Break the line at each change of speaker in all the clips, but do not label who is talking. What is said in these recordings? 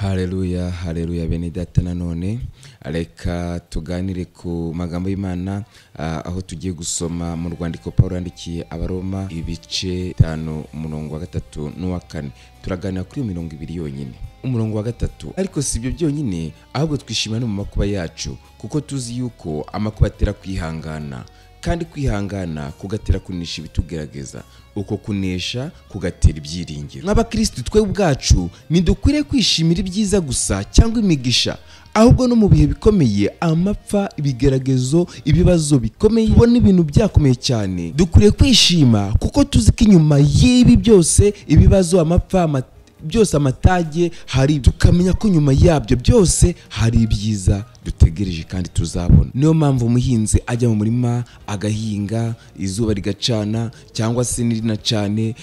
Haleluya, haleluya bene data nanone. Reka tuganire ku magambo y'Imana aho tugiye gusoma mu rwandiko Paulo yandikiye Abaroma ibice 5 umurongo wa 3 n'uwa 4. Turaganira kuri mirongo 2 yonyine. Umurongo wa 3, ariko si ibyo byonyine, ahubwo twishimana mu makuba yacu, kuko tuzi yuko amakuba atera kwihangana, kandi kwihangana kugatera kunesha ibitugerageza, uko kunesha kugatera ibyiringiro. Nk'abakristo twe ubwacu ntidukwiriye kwishimira ibyiza gusa cyangwa imigisha, ahubwo no mu bihe bikomeye, amapfa, ibigeragezo, ibibazo bikomeye, ubona ibintu byakomeye cyane, dukwiriye kwishima kuko tuzi ko inyuma y'ibi byose, ibibazo, amapfa, byose, amatage, hari tukamenya ko nyuma yabyo byose hari ibyiza dutegereje kandi tuzabona. Niyo mpamvu umuhinzi ajya mu murima agahinga, izuba rigacana cyangwa se nirina cyane,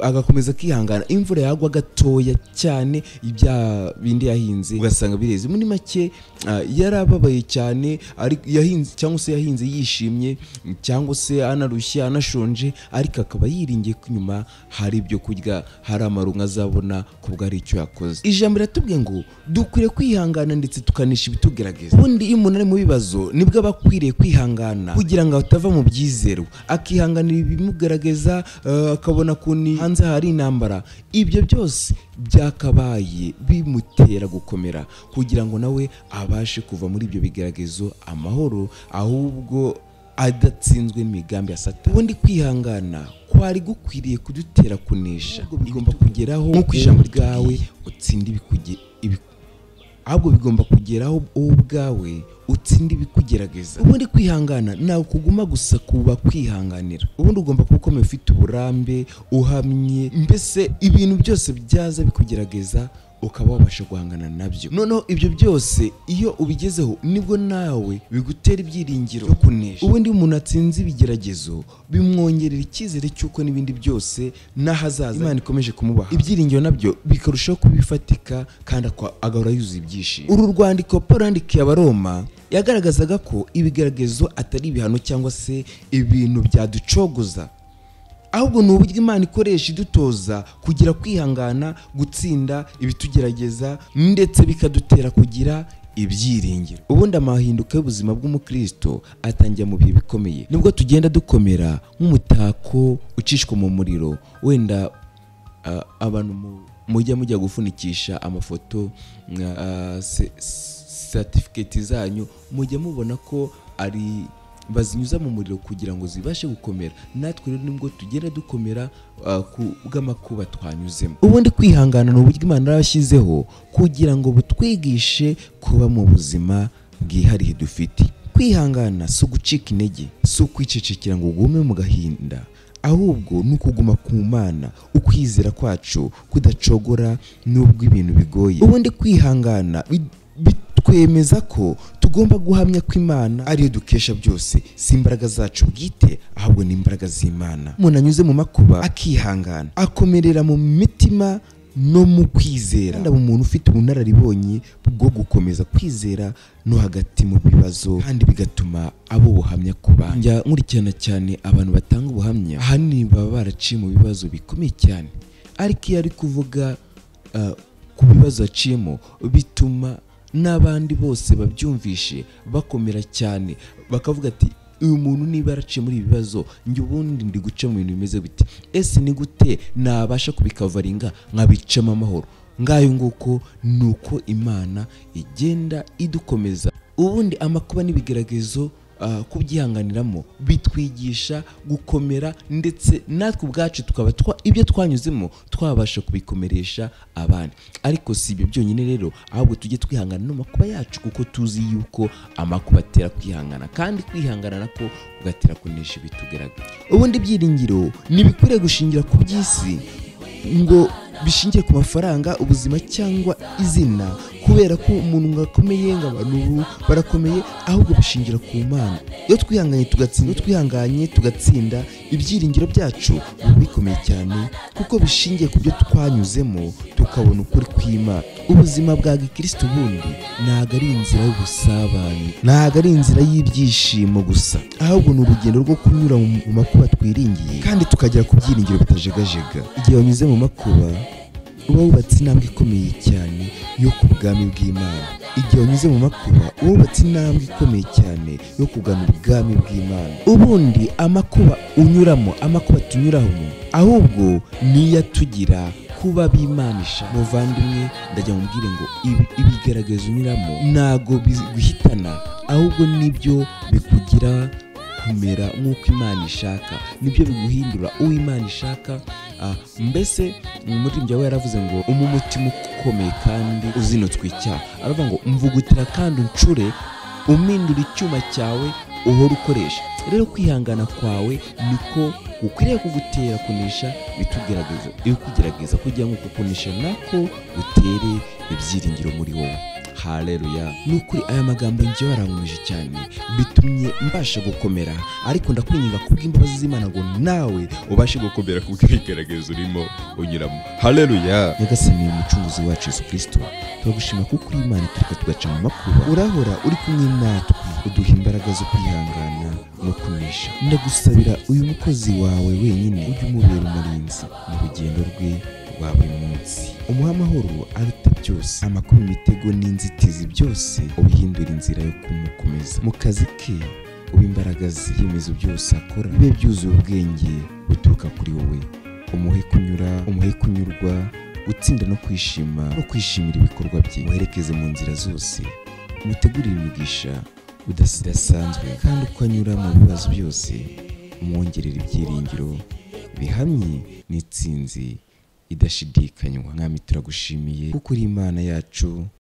agakomeza kwihangana, imvura yagwa gatoya cyane, ibya bindi yahinze ugasanga bireze. Muri make yarababaye cyane, ari yahinze cyangwa se yahinze yishimye cyangwa se anarushye anashonje, ariko akaba yiringiye ko nyuma hari ibyo kurya, hari amarunga azabona kubwo ari icyo yakoze. Ijambo riratubwiye ngo dukwiriye kwihangana ndetse tukanisha ibitugerageza. Ubundi iyo umuntu ari mu bibazo nibwo aba akwiriye kwihangana kugira ngo atava mu byizero, akihanganira ibimugaragaza, akabona ko hanze hari intambara. Ibyo byose byakabaye bimutera gukomera kugira ngo nawe abashe kuva muri ibyo bigeragezo amahoro, ahubwo adatsinzwe n'imigambi ya Satani. Ubundi kwihangana kwari gukwiriye kudutera kunesha, bigomba kugeraho nk'uko ijambo ryawe utsinda ahubwo bigomba kugeraho ubwawe utsinda ibikugerageza. Ubundi kwihangana nawe kuguma gusa kuba kwihanganira, ubundi ugomba kuba ukomeye, ufite uburambe, uhamye, mbese ibintu byose byaza bikugerageza ukaba wabasha guhangana nabyo. Noneho ibyo byose iyo ubigezeho nibwo nawe bigutera ibyiringiro byo kunesha. Ubundi umuntu atsinze ibigeragezo bimwongerera icyizere cy'uko n'ibindi byose n'ahazaza Imana ikomeje kumubaha, ibyiringiro nabyo bikarushaho kubifatika kandi agahora yuzuye ibyishimo. Uru rwandiko Paulo yandikiye Abaroma yagaragazaga ko ibigeragezo atari ibihano cyangwa se ibintu byaducogoza, ahubwo ni uburyo Imana ikoresha idutoza kugira kwihangana, gutsinda ibitugerageza, ndetse bikadutera kugira ibyiringiro. Ubundi amahinduka y'ubuzima bw'umukristo atangira mu bihe bikomeye, nibwo tugenda dukomera nk'umutako ucishwa mu muriro. Wenda abantu mujya gufunikisha amafoto, certificate zanyu, mujya mubona ko ari bazinyuza mu muriro kugira ngo zibashe gukomera. Natwe rero nibwo tugenda dukomera ku bw'amakuba twanyuzemo. Ubundi kwihangana ni uburyo Imana yarashyizeho kugira ngo butwigishe kuba mu buzima bwihariye dufite. Kwihangana si ugucika intege, si ukwicecekera ngo ugume mu gahinda, ahubwo ni ukuguma ku Mana, ukwizera kwacu kudacogora n'ubwo ibintu bigoye. Ubundi kwihangana twemeza ko tugomba guhamya ko Imana ariyo dukesha byose, si imbaraga zacu bwite, ahubwo ni imbaraga z'Imana. Umuntu anyuze mu makuba akihangana, akomerera mu mitima no mu kwizera, kandi umuntu ufite ubunararibonye bwo gukomeza kwizera no hagati mu bibazo, kandi bigatuma abo buhamya ku bandi. Njya nkurikirana cyane abantu batanga ubuhamya, ahanini baba baraciye mu bibazo bikomeye cyane, ariko iyo ari kuvuga ku bibazo aciyemo bituma n'abandi bose babyumvishe bakomera cyane, bakavuga ati uyu muntu niba yaraciye muri ibi bibazo, njye ubundi ndi guca mu bintu bimeze biti, ese ni gute nabasha kubikavaringa nkabicamo amahoro? Ngayo nguko nuko Imana igenda idukomeza. Ubundi amakuba n'ibigeragezo kubyihanganiramo bitwigisha gukomera, ndetse natwe ubwacu tukaba ibyo twanyuzemo twabasha kubikomeresha abandi. Ariko si ibyo byonyine rero, ahubwo tujye twihangana no makuba yacu, kuko tuzi yuko amakuba atera kwihangana, kandi kwihangana nako ugatera kunesha ibitugerageza. Ubundi ibyiringiro ntibikwiriye gushingira ku by'isi ngo bishingiye ku mafaranga, ubuzima cyangwa izina, kubera ko umuntu ngakomeye ng'abantu barakomeye, ahubwo bishingira ku Mana. Iyo twihanganye tugatsinda, ibyiringiro byacu biba bikomeye cyane, kuko bishingiye ku byo twanyuzemo tukabona ukuri kw'Imana. Ubuzima bwa gikristo bundi ntago ari inzira y'ubusabane, ntago ari inzira y'ibyishimo gusa, ahubwo ni urugendo rwo kunyura mu makuba twiringiye, kandi tukagera ku byiringiro bitajegajega. Igihe wanyuze mu makuba uba wubatse intambwe ikomeye cyane yo ku bwami bw'Imana. Igihe unyuze mu makuba uba wubatse intambwe ikomeye cyane yo kugana ubwami bw'Imana. Ubundi amakuba unyuramo, amakuba tunyuramo ahubwo niyo atugira kuba bimanisha. Muvandimwe, ndajya mubwire ngo ibigaragaza unyuramo ntago biguhitana, ahubwo nibyo bikugira kumera nk'uko Imana ishaka, nibyo biguhindura uwo Imana ishaka. Mbese umuririmbyi we yaravuze ngo umutima ukomeye kandi uzinutswe icyaha, aravuga ngo mvugutira kandi uncure, umindura icyuma cyawe uhora ukoresha. Rero kwihangana kwawe niko ukwiriye kugutera kunesha ibikugerageza kugira ngo kukunesha nako utere ibyiringiro muri wowe. Haleluya. Nukuri aya magambo njye warankomeje cyane, bitumye mbasha gukomera, ariko ndakwinginga kubw'imbabazi z'Imana ngo nawe ubashe gukomera kubw'ibigaragazo urimo unyuramo. Haleluya. Nyagasani umucunguzi wacu Yesu Kristo, turagushima kuko uri Imana iturika tugaca mu makuba, urahora uri kumwe natwe, uduha imbaraga zo kwihangana no kunesha. Ndagusabira uyu mukozi wawe wenyine ujye umubera umurinzi mu rugendo rwe rwa buri munsi, umuha amahoro aruta byose, amakuba, imitego n'inzitizi byose ubihindura inzira yo kumukomeza mu kazi ke. Uba imbaraga z'ibyemezo byose akora bibe byuzuye ubwenge buturuka kuri wowe. Umuhe kunyurwa, gutsinda no kwishimira ibikorwa bye. Muherekeze mu nzira zose, umutegurire imigisha udasanzwe, kandi uko anyura mu bibazo byose umwongerera ibyiringiro bihamye n'itsinzi idashidikanywa. Mwami, turagushimiye kuko uri Imana yacu,